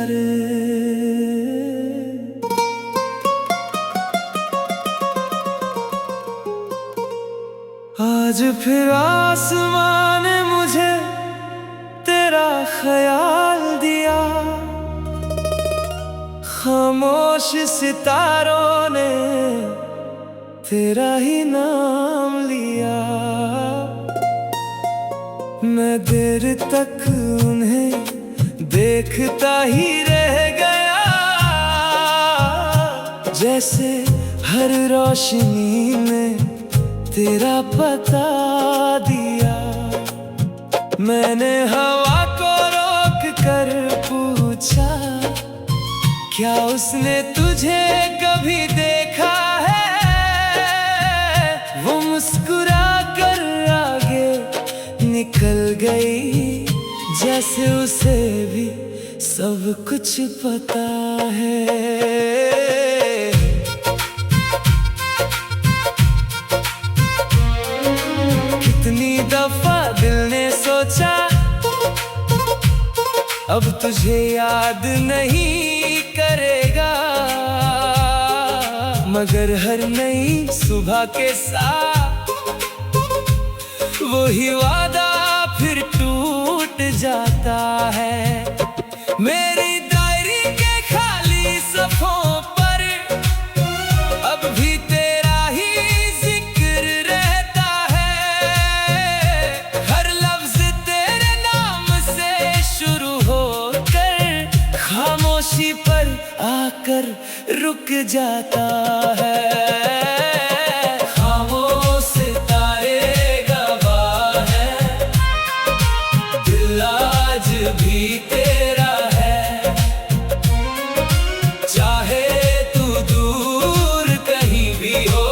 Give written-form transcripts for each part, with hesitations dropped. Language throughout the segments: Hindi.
सितारे। आज फिर आसमां ने मुझे तेरा ख्याल दिया, खामोश सितारों ने तेरा ही नाम लिया। मैं देर तक उन्हें देखता ही रह गया, जैसे हर रोशनी में तेरा पता दिया। मैंने हवा को रोक कर पूछा, क्या उसने तुझे कभी देखा है? वो मुस्कुरा कर आगे निकल गई, जैसे उसे भी सब कुछ पता है। कितनी दफा दिल ने सोचा अब तुझे याद नहीं करेगा, मगर हर नई सुबह के साथ वही वादा फिर टूट जाता है। मेरी डायरी के खाली सफ़ों पर अब भी तेरा ही जिक्र रहता है। हर लफ्ज तेरे नाम से शुरू होकर खामोशी पर आकर रुक जाता है। भी तेरा है, चाहे तू दूर कहीं भी हो,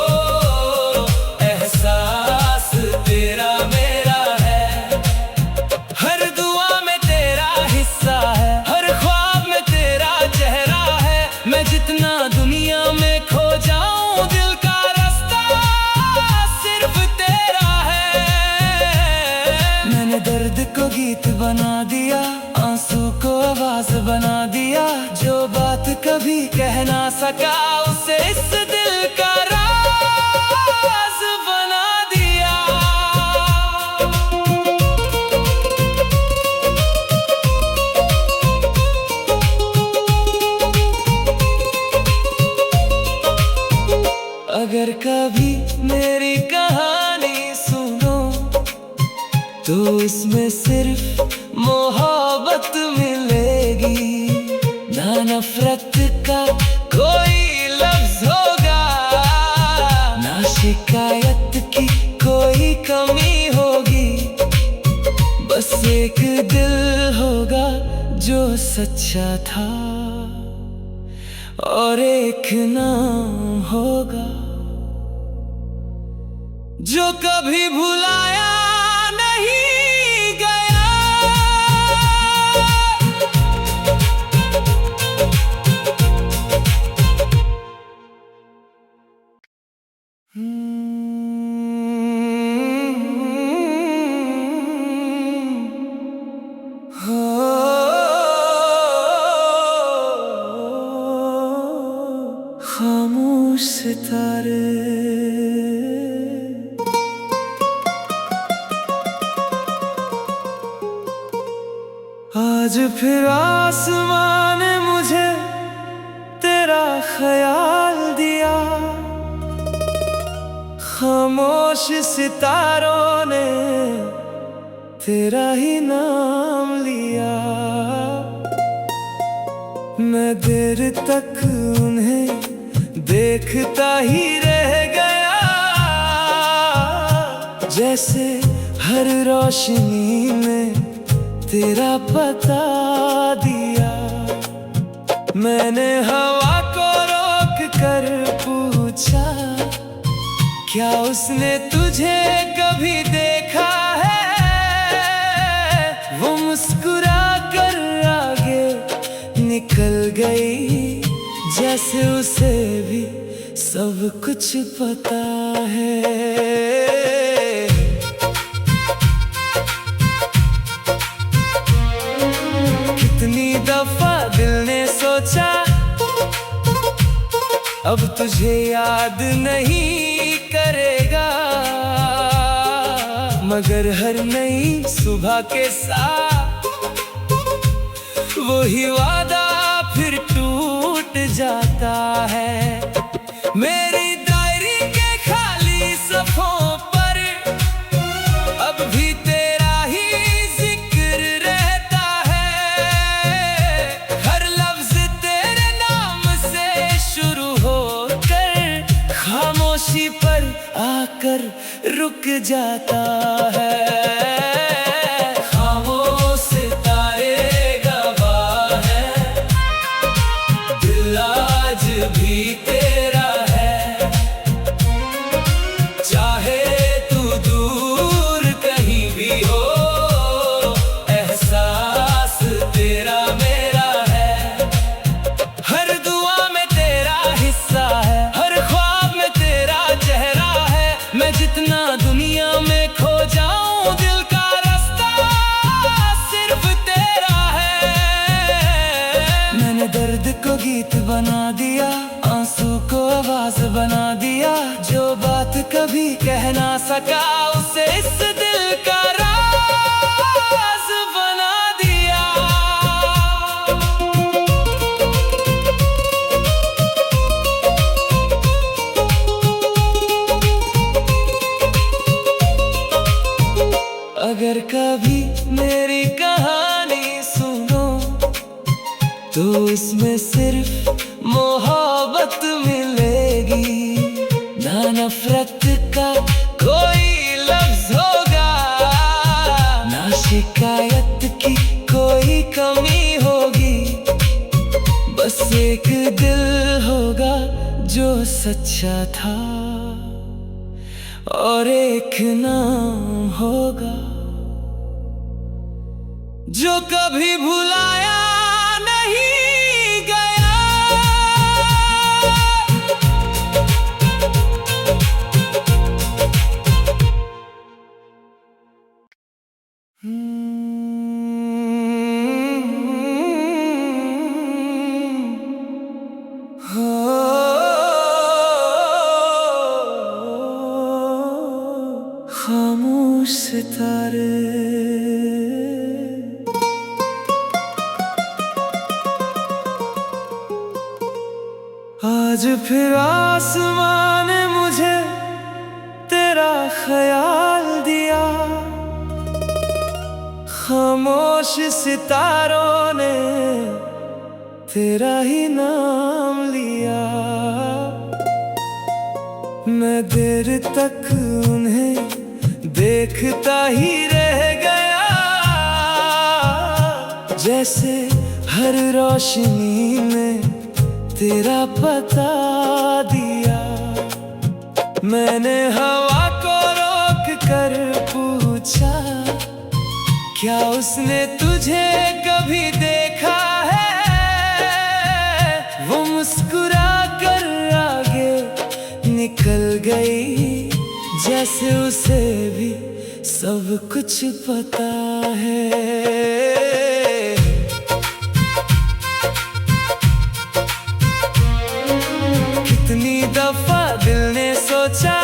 एहसास तेरा मेरा है। हर दुआ में तेरा हिस्सा है, हर ख्वाब में तेरा चेहरा है। मैं जितना दुनिया में खो जाऊं, दिल का रास्ता सिर्फ तेरा है। मैंने दर्द को गीत बना दिया, आंसू को आवाज बना दिया। जो बात कभी कह ना सका, उसे इस दिल का राज बना दिया। अगर कभी मेरी कहानी सुनो, तो इसमें सिर्फ मोहब्बत मिलेगी, ना नफरत का कोई लफ्ज होगा, ना शिकायत की कोई कमी होगी। बस एक दिल होगा जो सच्चा था, और एक नाम होगा जो कभी भुलाया नहीं गया। खामोश सितारे। आज फिर आसमां ने मुझे तेरा ख्याल दिया, खामोश सितारों ने तेरा ही नाम लिया। मैं देर तक उन्हें देखता ही रह गया, जैसे हर रोशनी में तेरा पता दिया। मैंने हवा को रोक कर पूछा, क्या उसने तुझे कभी देखा है? वो मुस्कुरा कर आगे निकल गई, जैसे उसे भी सब कुछ पता है। कितनी दफा दफा दिल ने सोचा अब तुझे याद नहीं करेगा, मगर हर नई सुबह के साथ वही वादा फिर टूट जाता है। मेरी डायरी के खाली सफ़ों पर अब भी तेरा ही जिक्र रहता है। हर लफ्ज तेरे नाम से शुरू होकर खामोशी पर आकर रुक जाता है। खामोश सितारे गवाह है, दिल आज भी तेरा है। चाहे तू दूर कहीं भी हो, एहसास तेरा मेरा है। हर दुआ में तेरा हिस्सा है, हर ख्वाब में तेरा चेहरा है। मैं जितना दुनिया में खो जाऊं, दिल का रास्ता सिर्फ तेरा है। मैंने दर्द को गीत बना दिया, आंसू को आवाज बना दिया। जो बात कभी कह ना सका उसे इस दिल का राज बना दिया। अगर कभी मेरी कहानी सुनो तो इसमें सिर्फ मोहब्बत मिलेगी, ना नफरत का कोई लफ्ज होगा, ना शिकायत की कोई कमी होगी। बस एक दिल होगा जो सच्चा था और एक नाम होगा जो कभी भुलाया नहीं गया। खामोश सितारे आज फिर आसमां ने मुझे तेरा ख्याल दिया। खामोश सितारों ने तेरा ही नाम लिया। मैं देर तक उन्हें देखता ही रह गया, जैसे हर रोशनी में तेरा पता दिया। मैंने हवा को रोक कर पूछा, क्या उसने तुझे कभी देखा है? वो मुस्कुरा कर आगे निकल गई, जैसे उसे भी सब कुछ पता है। कितनी दफा दिल ने सोचा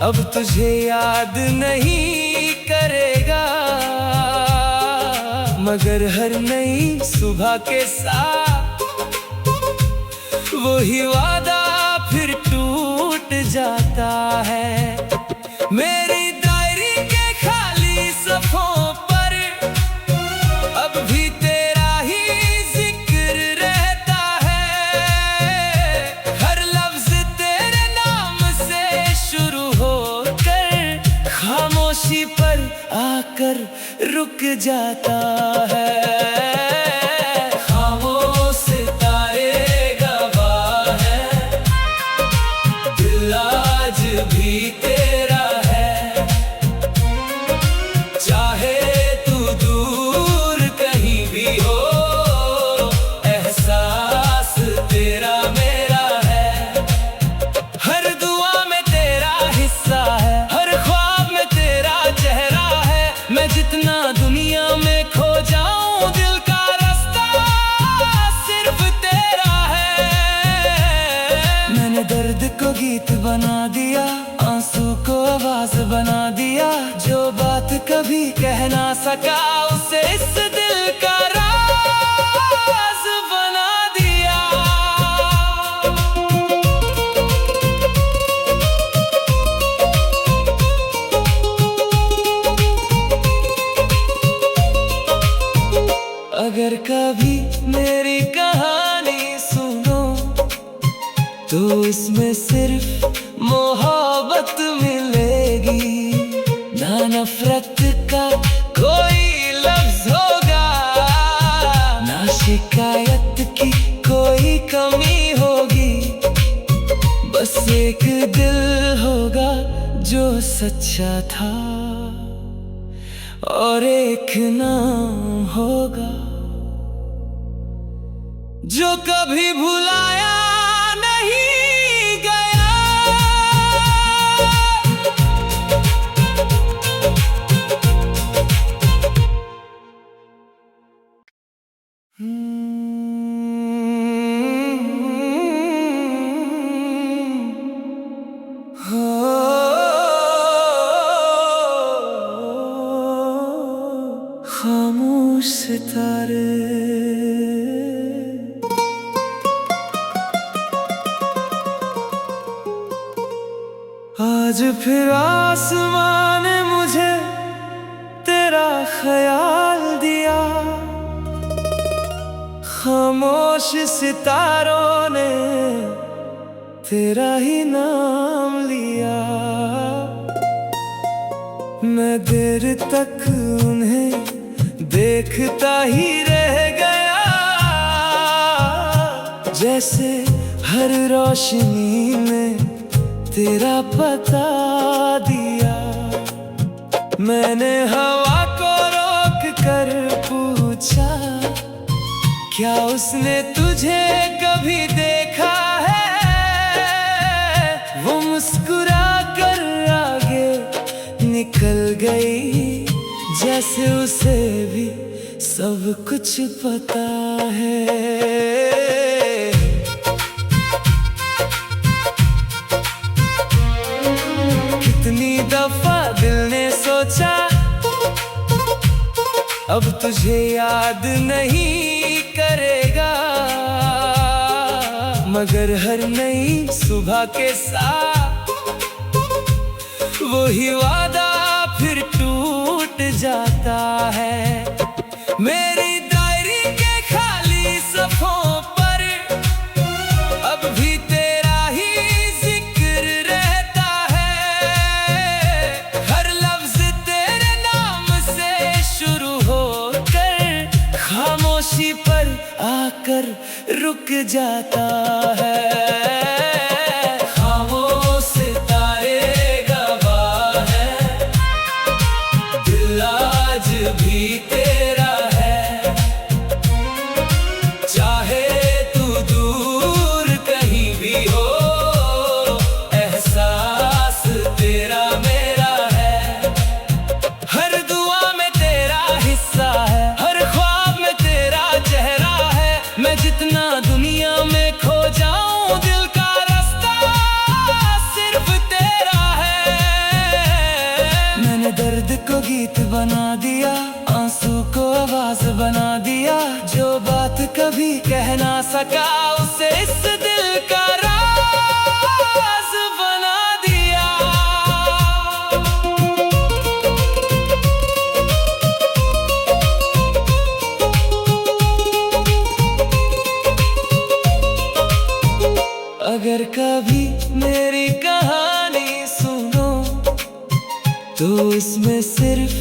अब तुझे याद नहीं करेगा, मगर हर नई सुबह के साथ वही वादा फिर टूट जाता है। मेरी डायरी के खाली सफ़ों पर अब भी तेरा ही जिक्र रहता है। हर लफ्ज तेरे नाम से शुरू होकर खामोशी पर आकर रुक जाता है। खामोश सितारे गवाह है, दिल आज भी तेरा है। चाहे तू दूर कहीं भी हो, एहसास तेरा मेरा है। हर दुआ में तेरा हिस्सा है, हर ख्वाब में तेरा चेहरा है। मैं जितना दुनिया में सका उसे इस दिल का राज बना दिया। अगर कभी मेरी कहानी सुनो तो इसमें सिर्फ मोहब्बत मिलेगी, ना नफरत का कोई लफ्ज होगा, ना शिकायत की कोई कमी होगी। बस एक दिल होगा जो सच्चा था और एक नाम होगा जो कभी भुलाया नहीं गया। खामोश सितारे आज फिर आसमान ने मुझे तेरा ख्याल दिया, खामोश सितारों ने तेरा ही नाम लिया। मैं देर तक उन्हें देखता ही रह गया, जैसे हर रोशनी में तेरा पता दिया। मैंने हवा को रोक कर पूछा, क्या उसने तुझे कभी देखा है? वो मुस्कुरा कर आगे निकल गई, जैसे उसे भी सब कुछ पता है। कितनी दफा दिल ने सोचा अब तुझे याद नहीं करेगा, मगर हर नई सुबह के साथ वही वादा फिर टूट जाता है। मेरी डायरी के खाली सफ़ों पर अब भी तेरा ही जिक्र रहता है। हर लफ्ज तेरे नाम से शुरू होकर खामोशी पर आकर रुक जाता है। खामोश सितारे गवाह है, दिल आज भी तेरा है। चाहे तू दूर कहीं भी हो, एहसास तेरा मेरा है। हर दुआ में तेरा हिस्सा है, हर ख्वाब में तेरा चेहरा है। मैं जितना दुनिया में खो जाऊं, दिल का रास्ता सिर्फ तेरा है। मैंने दर्द को गीत बना दिया, आंसू को आवाज बना दिया। जो बात कभी कह ना सका उसे इस दिल का राज बना दिया। अगर कभी मेरी कहानी सुनो तो इसमें सिर्फ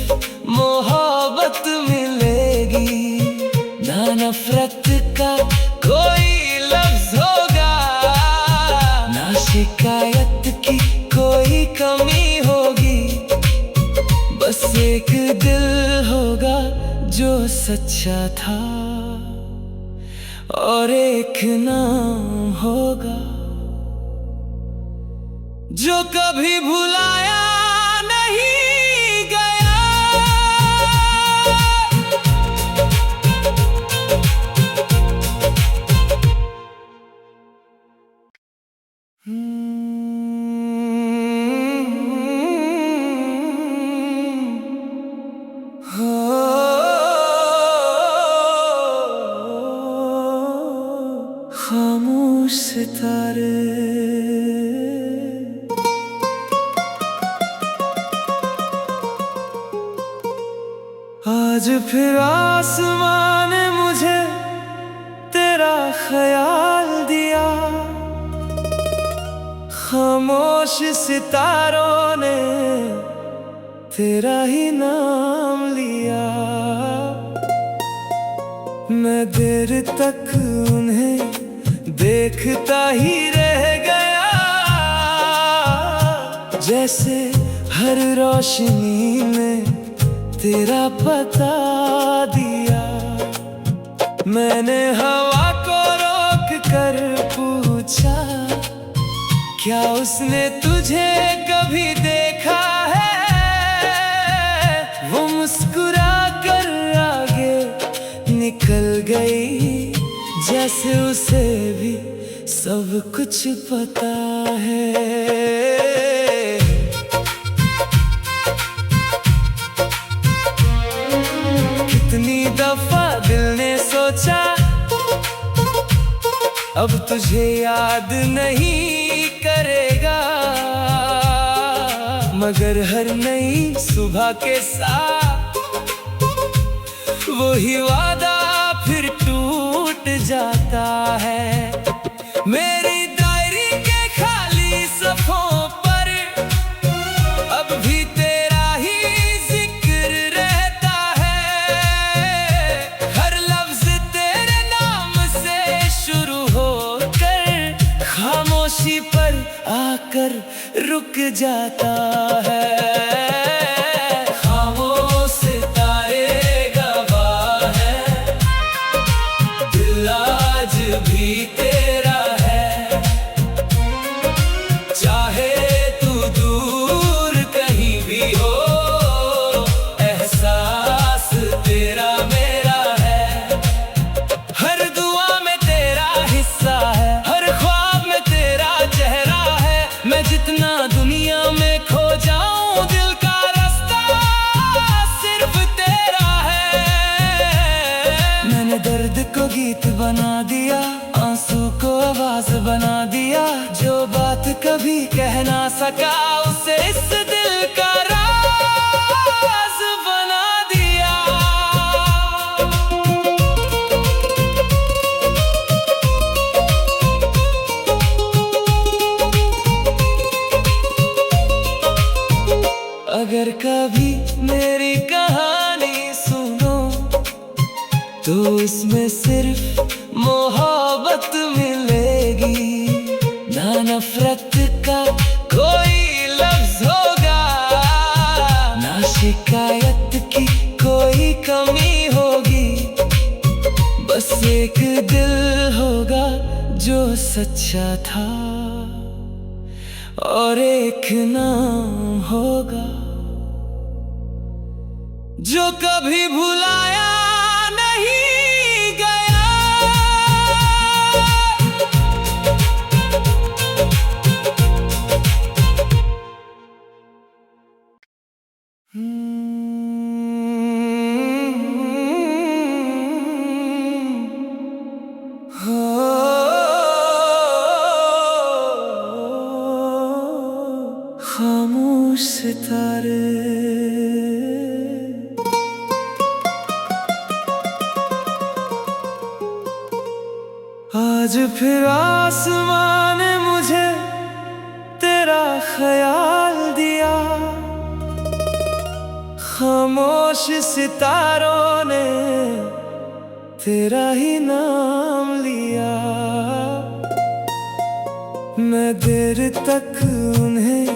मोहब्बत मिलेगी, ना नफरत का कोई लफ्ज होगा, ना शिकायत की कोई कमी होगी। बस एक दिल होगा जो सच्चा था और एक नाम होगा जो कभी भुलाया नहीं गया। Oh सितारे। आज फिर आसमां ने मुझे तेरा ख्याल दिया, खामोश सितारों ने तेरा ही नाम लिया। मैं देर तक उन्हें देखता ही रह गया, जैसे हर रोशनी में तेरा पता दिया। मैंने हवा को रोक कर पूछा, क्या उसने तुझे कभी देखा है? वो मुस्कुरा कर आगे निकल गई, जैसे उसे भी सब कुछ पता है। कितनी दफा दिल ने सोचा, अब तुझे याद नहीं करेगा, मगर हर नई सुबह के साथ वही वादा फिर टूट जाता है। मेरी डायरी के खाली सफ़ों पर अब भी तेरा ही जिक्र रहता है। हर लफ्ज तेरे नाम से शुरू होकर खामोशी पर आकर रुक जाता है। भी तेरा है, चाहे तू दूर कहीं भी हो, एहसास तेरा मेरा है। हर दुआ में तेरा हिस्सा है, हर ख्वाब में तेरा चेहरा है। मैं जितना दुनिया में खो जाऊं, दिल का रास्ता सिर्फ तेरा है। मैंने दर्द को गीत बना दिया, आंसू को आवाज बना दिया, जो बात कभी कह ना सका उसे इस दिल का राज बना दिया। अगर कभी मेरी कहानी सुनो तो इसमें सिर्फ मोहब्बत मिलेगी, ना नफरत का कोई लफ्ज होगा, ना शिकायत की कोई कमी होगी। बस एक दिल होगा जो सच्चा था, और एक नाम होगा जो कभी भुलाया नहीं गया। खामोश सितारे। आज फिर आसमां ने मुझे तेरा ख्याल दिया, खामोश सितारों ने तेरा ही नाम लिया। मैं देर तक उन्हें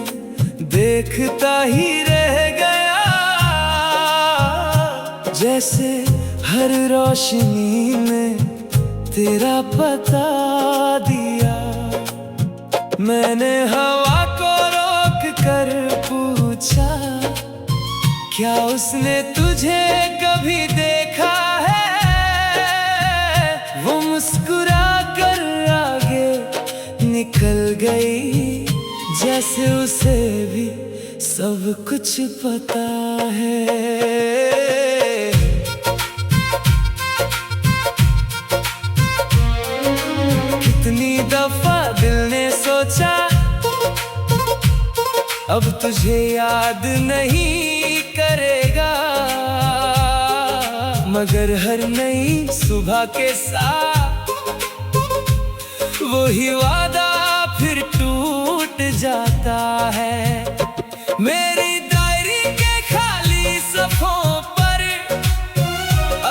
देखता ही रह गया, जैसे हर रोशनी में तेरा पता दिया। मैंने हवा को रोक कर पूछा, क्या उसने तुझे कभी देखा है? वो मुस्कुरा कर आगे निकल गई, जैसे उसे भी सब कुछ पता है। कितनी दफा सोचा अब तुझे याद नहीं करेगा, मगर हर नई सुबह के साथ वही वादा फिर टूट जाता है। मेरी डायरी के खाली सफ़ों पर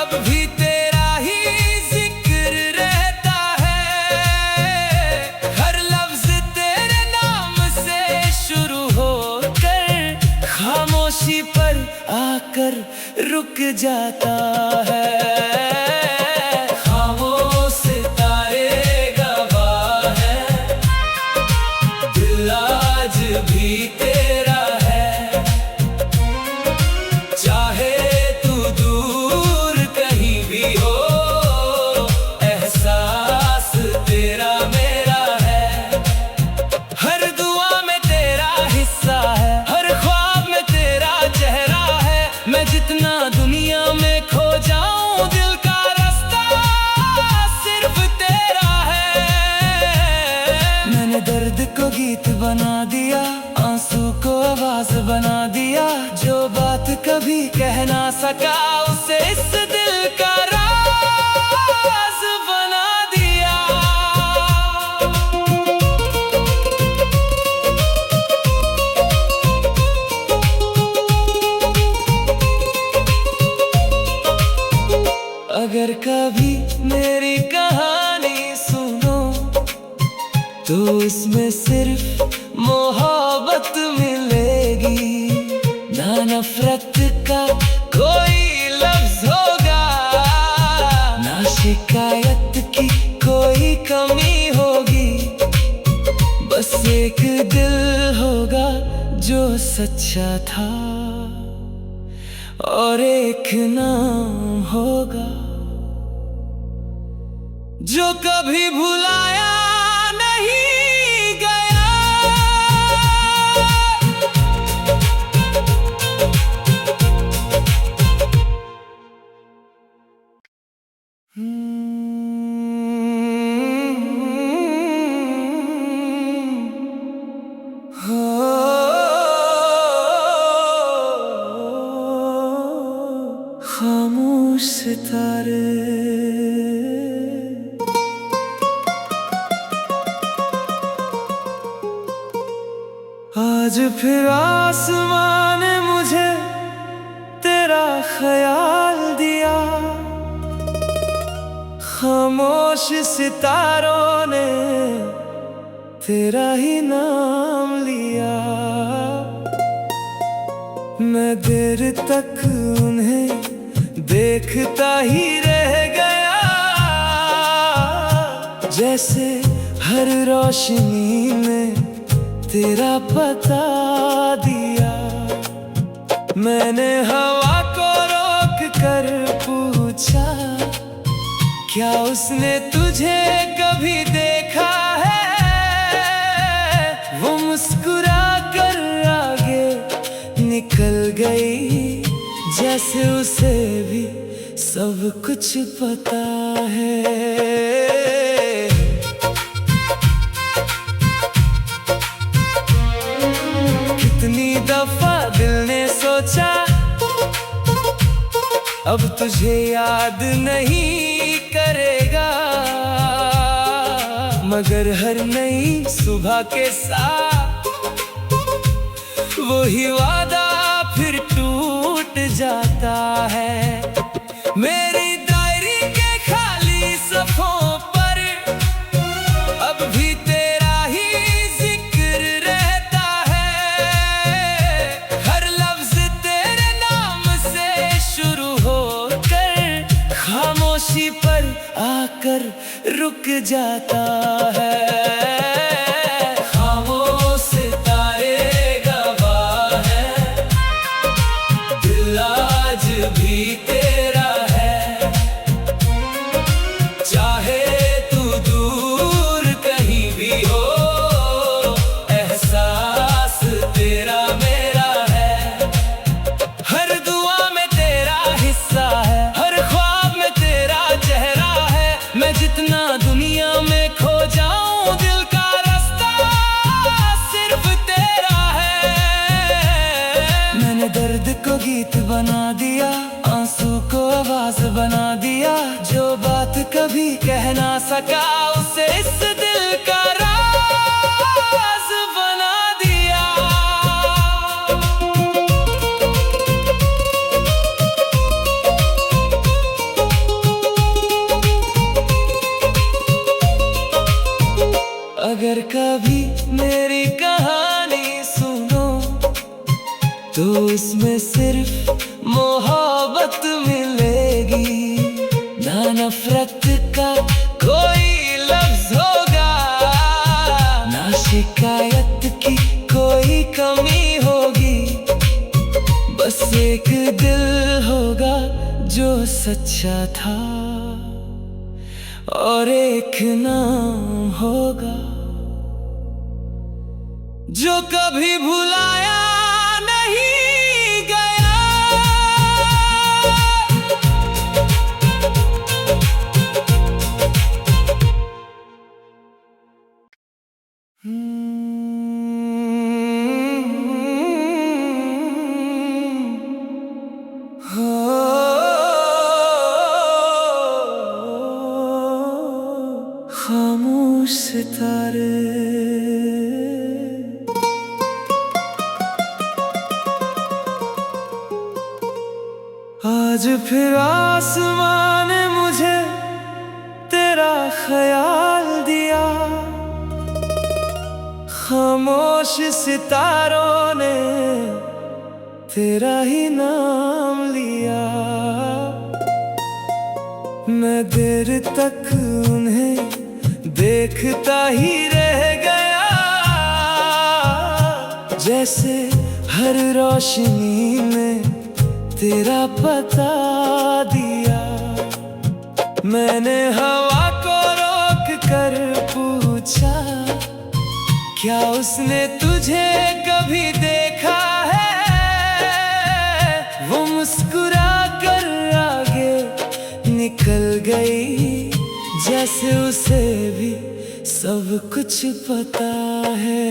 अब भी तेरा ही जिक्र रहता है। हर लफ्ज तेरे नाम से शुरू होकर खामोशी पर आकर रुक जाता है। खामोश सितारे गवाह है, दिल आज भी तेरा है। चाहे तू दूर कहीं भी हो, एहसास तेरा मेरा है। हर दुआ में तेरा हिस्सा है, हर ख्वाब में तेरा चेहरा है। मैं जितना दुनिया में खो जाऊं, दिल का रास्ता सिर्फ तेरा है। मैंने दर्द को गीत बना दिया, आंसू को आवाज बना दिया। जो बात कभी कह ना सका, उसे इस दिल का राज बना दिया। अगर कभी मेरी कहानी सुनो तो इसमें सिर्फ मोहब्बत मिलेगी, ना नफरत का कोई लफ्ज होगा, ना शिकायत की कोई कमी होगी। बस एक दिल होगा जो सच्चा था, और एक नाम होगा जो कभी भुलाया नहीं गया। खामोश सितारे आज फिर आसमान ने मुझे तेरा ख्याल दिया। खामोश सितारों ने तेरा ही नाम लिया। मैं देर तक उन्हें देखता ही रह गया, जैसे हर रोशनी में तेरा पता दिया। मैंने हवा को रोक कर पूछा, क्या उसने तुझे कभी देखा है? वो मुस्कुरा कर आगे निकल गई, जैसे उसे भी सब कुछ पता है। कितनी दफा दिल ने सोचा अब तुझे याद नहीं करेगा, मगर हर नई सुबह के साथ वही वादा फिर टूट जाता है। मेरी डायरी के खाली सफ़ों पर अब भी तेरा ही जिक्र रहता है। हर लफ्ज तेरे नाम से शुरू होकर खामोशी पर आकर रुक जाता है। खामोश सितारे गवाह है, दिल आज भी तेरा है। चाहे तू दूर कहीं भी हो, एहसास तेरा मेरा है। हर दुआ में तेरा हिस्सा है, हर ख्वाब में तेरा चेहरा है। मैं जितना दुनिया में खो जाऊं, कह ना सका उसे इस दिल का राज बना दिया। अगर कभी मेरी कहानी सुनो तो इसमें सिर्फ मोहब्बत मिलेगी, ना नफरत का कोई लफ्ज होगा, ना शिकायत की कोई कमी होगी। बस एक दिल होगा जो सच्चा था और एक नाम होगा जो कभी भुलाया नहीं गया। खामोश सितारे आज फिर आसमां ने मुझे तेरा ख्याल दिया, खामोश सितारों ने तेरा ही नाम लिया। मैं देर तक उन्हें देखता ही रह गया, जैसे हर रोशनी में तेरा पता दिया। मैंने हवा को रोक कर पूछा, क्या उसने तुझे कभी देखा है? वो मुस्कुरा कर आगे निकल गई, जैसे उसे भी सब कुछ पता है।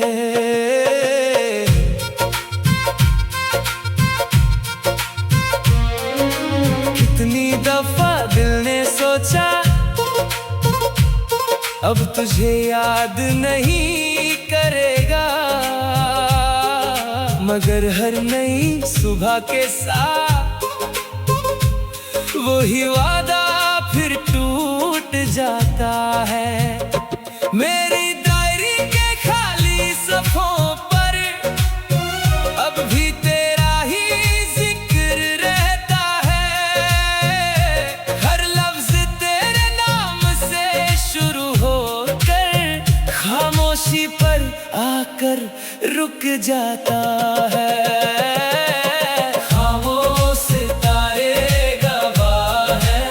कितनी दफा दिल ने सोचा अब तुझे याद नहीं करेगा, मगर हर नई सुबह के साथ वही वादा फिर टूट जाता है। मेरी डायरी के खाली सफ़ों पर अब भी तेरा ही जिक्र रहता है। हर लफ्ज तेरे नाम से शुरू होकर खामोशी पर आकर रुक जाता है। खामोश सितारे गवाह है,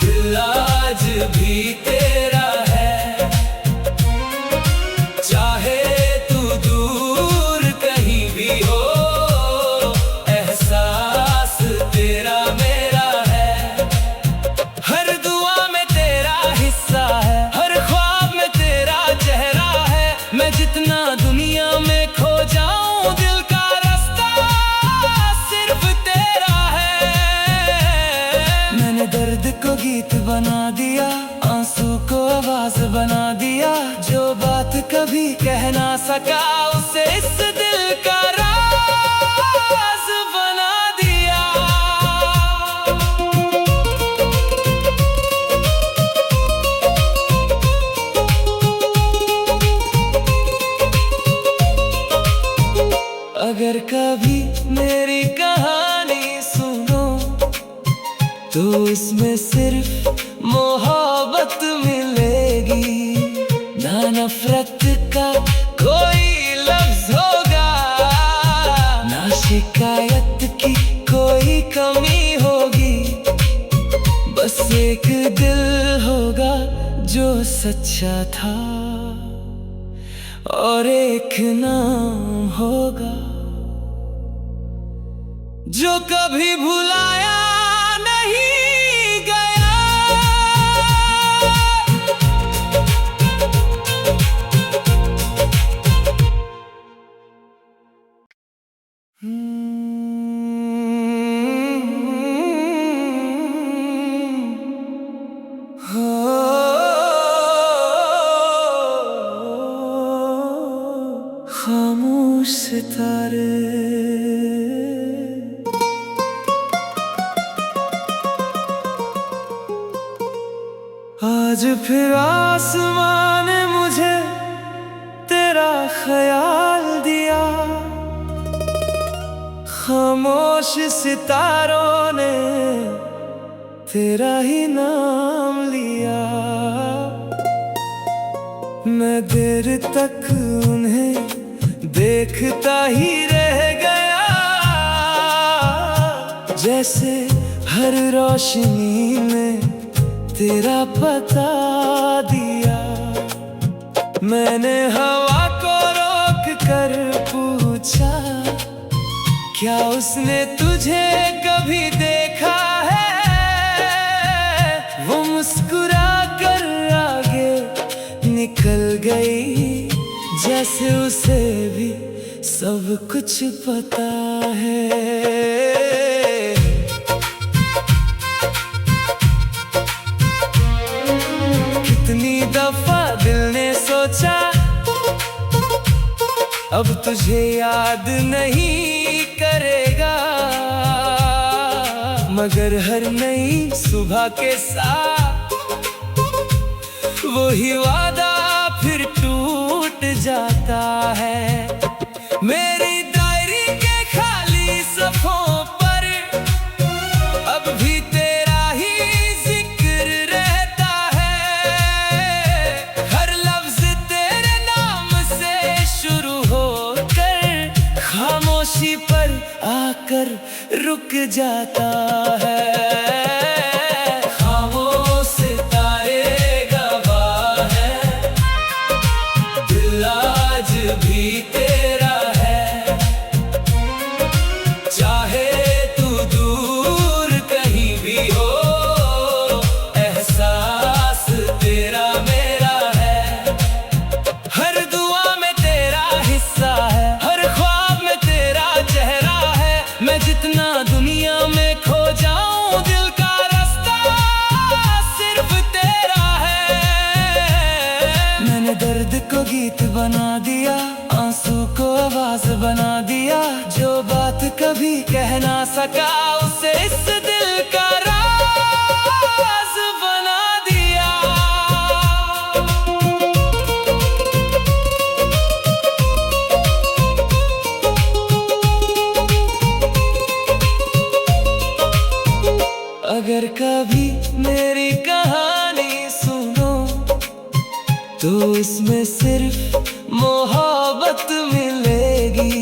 दिल आज भी तेरा है। चाहे तू दूर कहीं भी हो, एहसास तेरा मेरा है। हर दुआ में तेरा हिस्सा है, हर ख्वाब में तेरा चेहरा है। मैं जितना दुनिया में खो जाऊं, दिल का रास्ता सिर्फ तेरा है। मैंने दर्द को गीत बना दिया, आंसू को आवाज बना दिया। जो बात कभी कह ना सका उसे इस दिल का राज बना दिया। अगर कभी मेरी कहानी सुनो तो इसमें सिर्फ मोहब्बत मिलेगी, ना नफरत का कोई लफ्ज होगा, ना शिकायत की कोई कमी होगी। बस एक दिल होगा जो सच्चा था और एक नाम होगा जो कभी भुलाया नहीं गया। हो खामोश सितारे। आज फिर आसमान ने मुझे तेरा ख्याल दिया, खामोश सितारों ने तेरा ही नाम लिया। मैं देर तक उन्हें देखता ही रह गया, जैसे हर रोशनी में तेरा पता दिया। मैंने हवा को रोक कर पूछा, क्या उसने तुझे कभी देखा है? वो मुस्कुरा कर आगे निकल गई, जैसे उसे भी सब कुछ पता है। कितनी दफा दिल ने सोचा अब तुझे याद नहीं करेगा, मगर हर नई सुबह के साथ वही वादा फिर टूट जाता है। मेरी डायरी के खाली सफ़ों पर अब भी तेरा ही जिक्र रहता है। हर लफ्ज तेरे नाम से शुरू होकर खामोशी पर आकर रुक जाता है। खामोश सितारे गवाह है, दिल आज भी तेरा है। चाहे तू दूर कहीं भी हो, एहसास तेरा मेरा है। हर दुआ में तेरा हिस्सा है, हर ख्वाब में तेरा चेहरा है। मैं जितना दुनिया में खो जाऊं, दिल का रास्ता सिर्फ तेरा है। मैंने दर्द को गीत बना दिया, आंसू को आवाज बना दिया। जो बात कभी कह ना सका, उसे इस दिल का राज बना दिया। अगर कभी मेरी कहानी सुनो, तो इसमें सिर्फ मोहब्बत मिलेगी,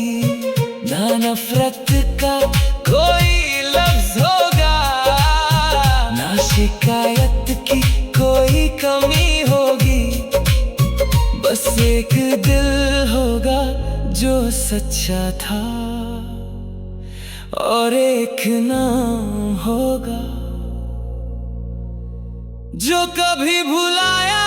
ना नफरत का कोई लफ्ज होगा, ना शिकायत की कोई कमी होगी। बस एक दिल होगा जो सच्चा था, और एक नाम होगा जो कभी भुलाया